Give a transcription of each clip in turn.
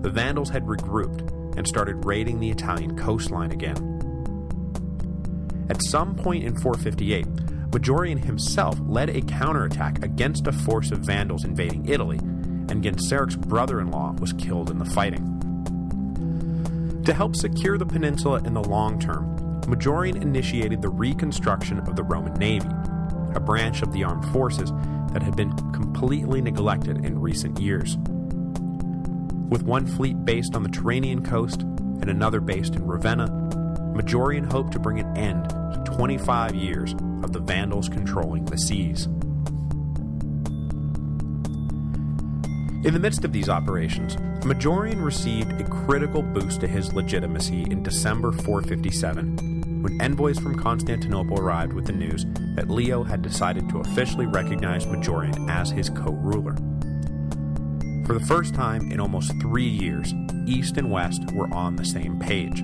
the Vandals had regrouped and started raiding the Italian coastline again. At some point in 458, Majorian himself led a counterattack against a force of Vandals invading Italy, and Genseric's brother-in-law was killed in the fighting. To help secure the peninsula in the long term, Majorian initiated the reconstruction of the Roman Navy, a branch of the armed forces that had been completely neglected in recent years. With one fleet based on the Tyrrhenian coast and another based in Ravenna, Majorian hoped to bring an end to 25 years of the Vandals controlling the seas. In the midst of these operations, Majorian received a critical boost to his legitimacy in December 457, when envoys from Constantinople arrived with the news that Leo had decided to officially recognize Majorian as his co-ruler. For the first time in almost 3 years, East and West were on the same page.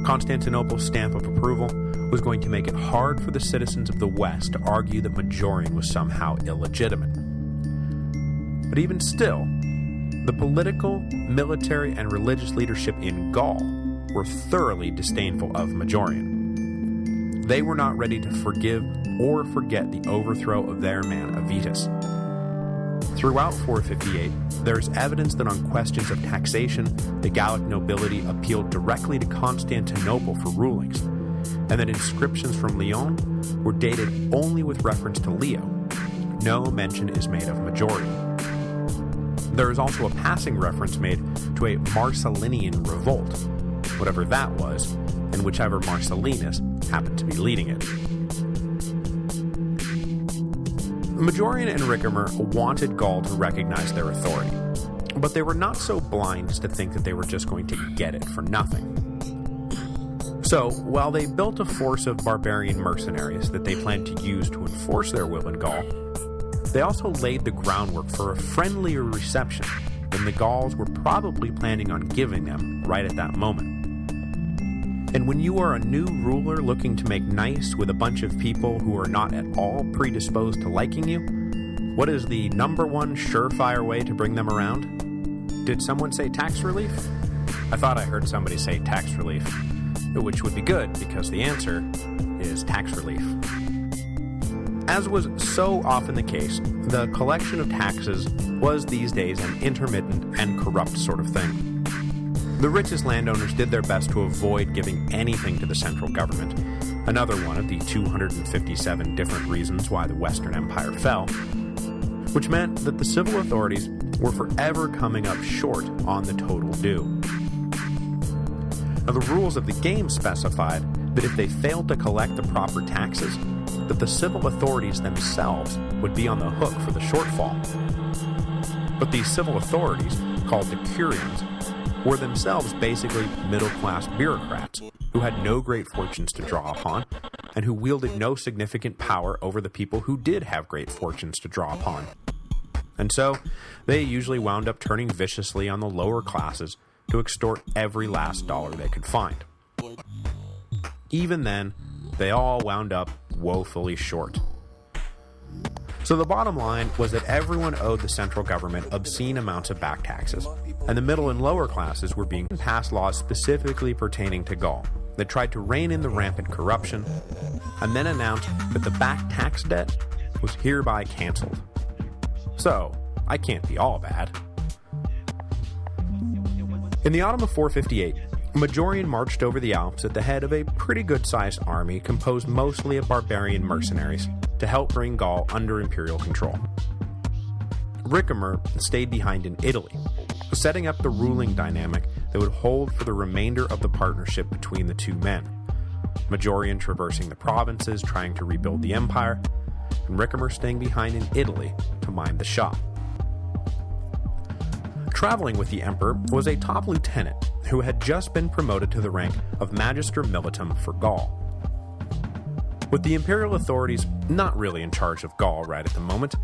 Constantinople's stamp of approval was going to make it hard for the citizens of the West to argue that Majorian was somehow illegitimate. But even still, the political, military, and religious leadership in Gaul were thoroughly disdainful of Majorian. They were not ready to forgive or forget the overthrow of their man Avitus. Throughout 458, there is evidence that on questions of taxation, the Gallic nobility appealed directly to Constantinople for rulings, and that inscriptions from Lyon were dated only with reference to Leo. No mention is made of Majorian. There is also a passing reference made to a Marcelinian revolt, whatever that was, and whichever Marcellinus happened to be leading it. Majorian and Ricimer wanted Gaul to recognize their authority, but they were not so blind as to think that they were just going to get it for nothing. So, while they built a force of barbarian mercenaries that they planned to use to enforce their will in Gaul, they also laid the groundwork for a friendlier reception than the Gauls were probably planning on giving them right at that moment. And when you are a new ruler looking to make nice with a bunch of people who are not at all predisposed to liking you, what is the number one surefire way to bring them around? Did someone say tax relief? I thought I heard somebody say tax relief, which would be good because the answer is tax relief. As was so often the case, the collection of taxes was these days an intermittent and corrupt sort of thing. The richest landowners did their best to avoid giving anything to the central government, another one of the 257 different reasons why the Western Empire fell, which meant that the civil authorities were forever coming up short on the total due. Now, the rules of the game specified that if they failed to collect the proper taxes, that the civil authorities themselves would be on the hook for the shortfall. But these civil authorities, called decurions, were themselves basically middle-class bureaucrats who had no great fortunes to draw upon, and who wielded no significant power over the people who did have great fortunes to draw upon. And so, they usually wound up turning viciously on the lower classes to extort every last dollar they could find. Even then, they all wound up woefully short. So the bottom line was that everyone owed the central government obscene amounts of back taxes, and the middle and lower classes were being passed laws specifically pertaining to Gaul that tried to rein in the rampant corruption, and then announced that the back tax debt was hereby cancelled. So, I can't be all bad. In the autumn of 458, Majorian marched over the Alps at the head of a pretty good-sized army composed mostly of barbarian mercenaries to help bring Gaul under imperial control. Ricimer stayed behind in Italy, setting up the ruling dynamic that would hold for the remainder of the partnership between the two men, Majorian traversing the provinces trying to rebuild the empire, and Ricimer staying behind in Italy to mind the shop. Traveling with the emperor was a top lieutenant who had just been promoted to the rank of Magister Militum for Gaul. With the imperial authorities not really in charge of Gaul right at the moment,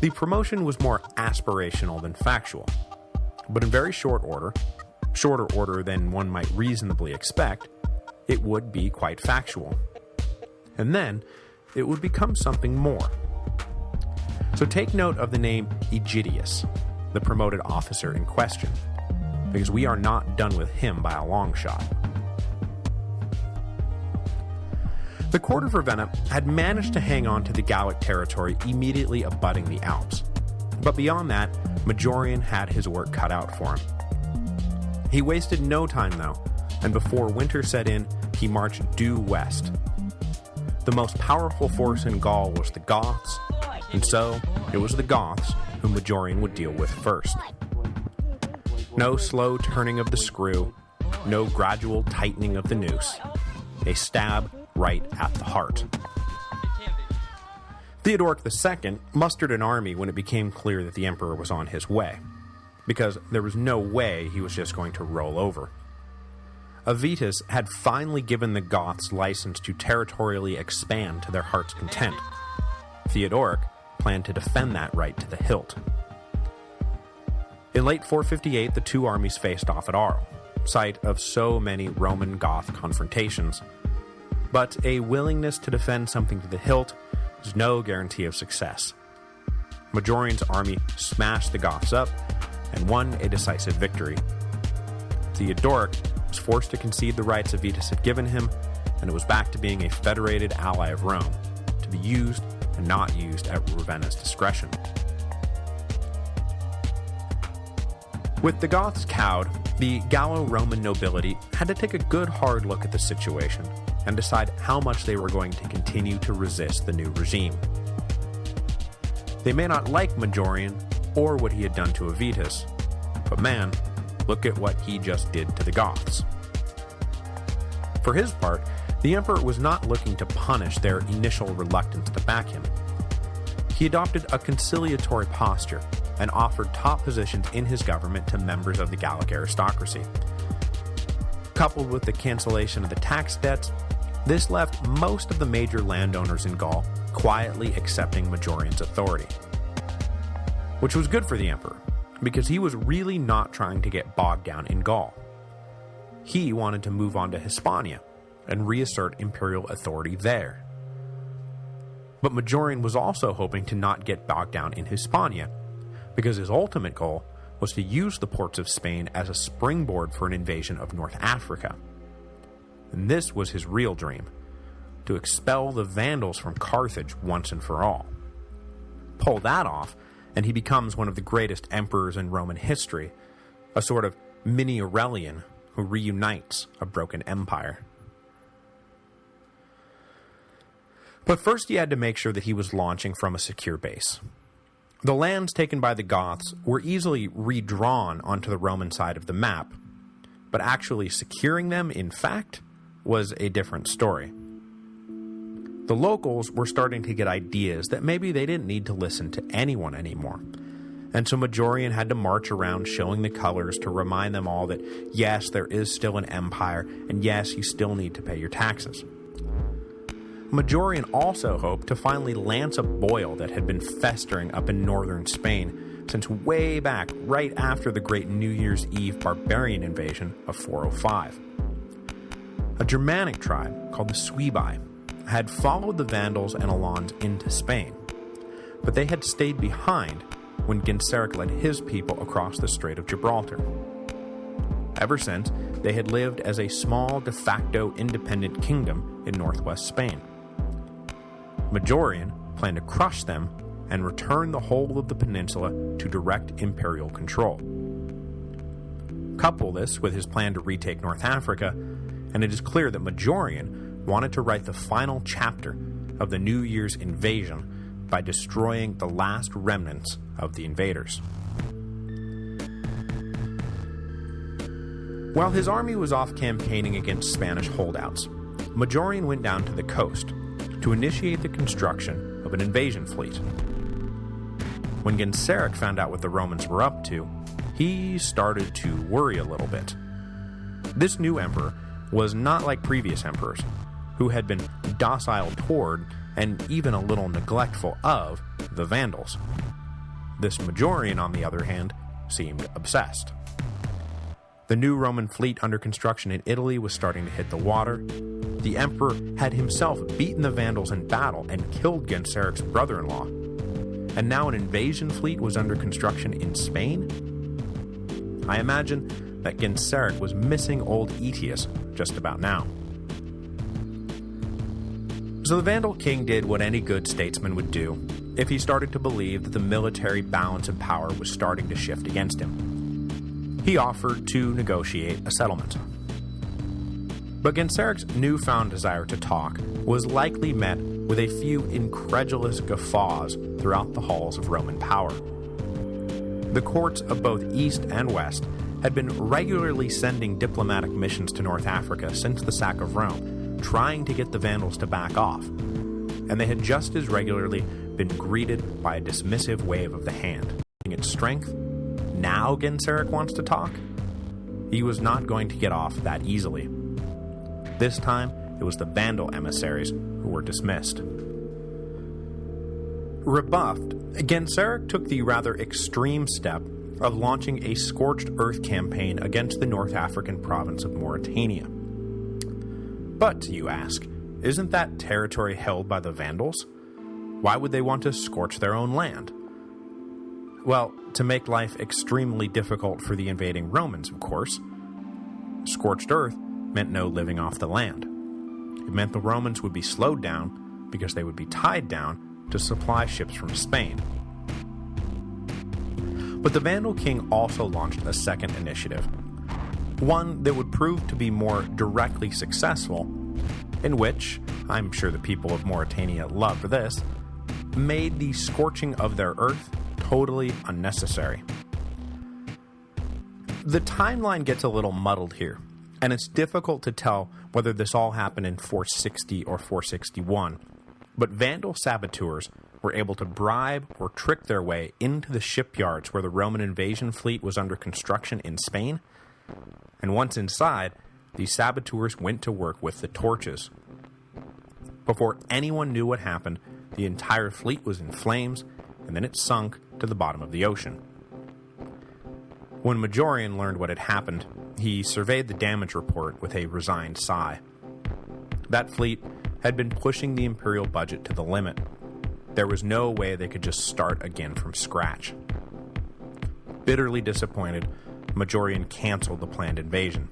the promotion was more aspirational than factual. But in very shorter order than one might reasonably expect, it would be quite factual. And then, it would become something more. So take note of the name Aegidius. the promoted officer in question, because we are not done with him by a long shot. The court of Ravenna had managed to hang on to the Gallic territory immediately abutting the Alps, but beyond that, Majorian had his work cut out for him. He wasted no time though, and before winter set in, he marched due west. The most powerful force in Gaul was the Goths, and so it was the Goths whom Majorian would deal with first. No slow turning of the screw, no gradual tightening of the noose, a stab right at the heart. Theodoric II mustered an army when it became clear that the emperor was on his way, because there was no way he was just going to roll over. Avitus had finally given the Goths license to territorially expand to their heart's content. Theodoric planned to defend that right to the hilt. In late 458, the two armies faced off at Arles, site of so many Roman-Goth confrontations, but a willingness to defend something to the hilt is no guarantee of success. Majorian's army smashed the Goths up and won a decisive victory. Theodoric was forced to concede the rights Avitus had given him, and it was back to being a federated ally of Rome, to be used and not used at Ravenna's discretion. With the Goths cowed, the Gallo-Roman nobility had to take a good hard look at the situation and decide how much they were going to continue to resist the new regime. They may not like Majorian or what he had done to Avitus, but man, look at what he just did to the Goths. For his part, the emperor was not looking to punish their initial reluctance to back him. He adopted a conciliatory posture and offered top positions in his government to members of the Gallic aristocracy. Coupled with the cancellation of the tax debts, this left most of the major landowners in Gaul quietly accepting Majorian's authority. Which was good for the emperor, because he was really not trying to get bogged down in Gaul. He wanted to move on to Hispania and reassert imperial authority there. But Majorian was also hoping to not get bogged down in Hispania, because his ultimate goal was to use the ports of Spain as a springboard for an invasion of North Africa. And this was his real dream, to expel the Vandals from Carthage once and for all. Pull that off, and he becomes one of the greatest emperors in Roman history, a sort of mini Aurelian who reunites a broken empire. But first he had to make sure that he was launching from a secure base. The lands taken by the Goths were easily redrawn onto the Roman side of the map, but actually securing them, in fact, was a different story. The locals were starting to get ideas that maybe they didn't need to listen to anyone anymore, and so Majorian had to march around showing the colors to remind them all that, yes, there is still an empire, and yes, you still need to pay your taxes. Majorian also hoped to finally lance a boil that had been festering up in northern Spain since way back right after the great New Year's Eve barbarian invasion of 405. A Germanic tribe called the Suebi had followed the Vandals and Alans into Spain, but they had stayed behind when Genseric led his people across the Strait of Gibraltar. Ever since, they had lived as a small de facto independent kingdom in northwest Spain. Majorian planned to crush them and return the whole of the peninsula to direct imperial control. Couple this with his plan to retake North Africa, and it is clear that Majorian wanted to write the final chapter of the New Year's invasion by destroying the last remnants of the invaders. While his army was off campaigning against Spanish holdouts, Majorian went down to the coast to initiate the construction of an invasion fleet. When Genseric found out what the Romans were up to, he started to worry a little bit. This new emperor was not like previous emperors, who had been docile toward, and even a little neglectful of, the Vandals. This Majorian, on the other hand, seemed obsessed. The new Roman fleet under construction in Italy was starting to hit the water. The emperor had himself beaten the Vandals in battle and killed Genseric's brother-in-law. and now an invasion fleet was under construction in Spain? I imagine that Genseric was missing old Aetius just about now. So the Vandal king did what any good statesman would do if he started to believe that the military balance of power was starting to shift against him. He offered to negotiate a settlement. But Genseric's newfound desire to talk was likely met with a few incredulous guffaws throughout the halls of Roman power. The courts of both East and West had been regularly sending diplomatic missions to North Africa since the sack of Rome, trying to get the Vandals to back off, and they had just as regularly been greeted by a dismissive wave of the hand. In its strength, now Genseric wants to talk? He was not going to get off that easily. This time, it was the Vandal emissaries who were dismissed. Rebuffed, Genseric took the rather extreme step of launching a scorched earth campaign against the North African province of Mauritania. But, you ask, isn't that territory held by the Vandals? Why would they want to scorch their own land? Well, to make life extremely difficult for the invading Romans, of course. Scorched earth meant no living off the land. It meant the Romans would be slowed down because they would be tied down to supply ships from Spain. But the Vandal king also launched a second initiative, one that would prove to be more directly successful, in which, I'm sure the people of Mauritania loved this, made the scorching of their earth totally unnecessary. The timeline gets a little muddled here, and it's difficult to tell whether this all happened in 460 or 461, but Vandal saboteurs were able to bribe or trick their way into the shipyards where the Roman invasion fleet was under construction in Spain, and once inside, these saboteurs went to work with the torches. Before anyone knew what happened, the entire fleet was in flames, and then it sunk to the bottom of the ocean. When Majorian learned what had happened, he surveyed the damage report with a resigned sigh. That fleet had been pushing the imperial budget to the limit. There was no way they could just start again from scratch. Bitterly disappointed, Majorian canceled the planned invasion.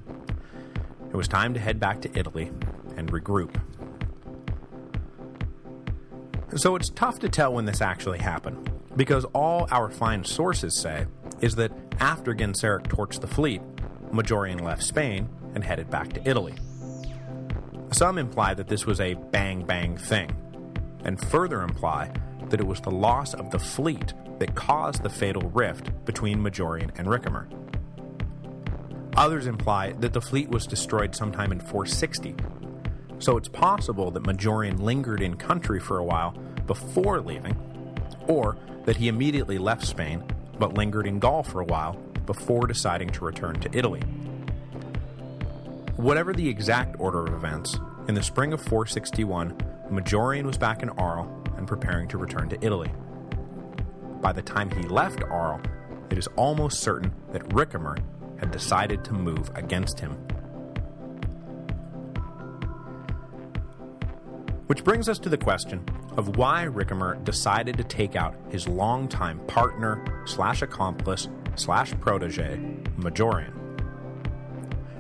It was time to head back to Italy and regroup. So it's tough to tell when this actually happened, because all our fine sources say is that after Genseric torched the fleet, Majorian left Spain and headed back to Italy. Some imply that this was a bang-bang thing, and further imply that it was the loss of the fleet that caused the fatal rift between Majorian and Ricimer. Others imply that the fleet was destroyed sometime in 460, so it's possible that Majorian lingered in country for a while before leaving, or that he immediately left Spain but lingered in Gaul for a while before deciding to return to Italy. Whatever the exact order of events, in the spring of 461, Majorian was back in Arles and preparing to return to Italy. By the time he left Arles, it is almost certain that Ricimer had decided to move against him. Which brings us to the question of why Ricimer decided to take out his longtime partner/accomplice/protege, Majorian.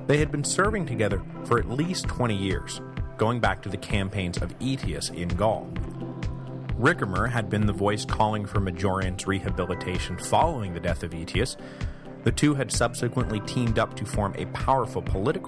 They had been serving together for at least 20 years, going back to the campaigns of Aetius in Gaul. Ricimer had been the voice calling for Majorian's rehabilitation following the death of Aetius. The two had subsequently teamed up to form a powerful political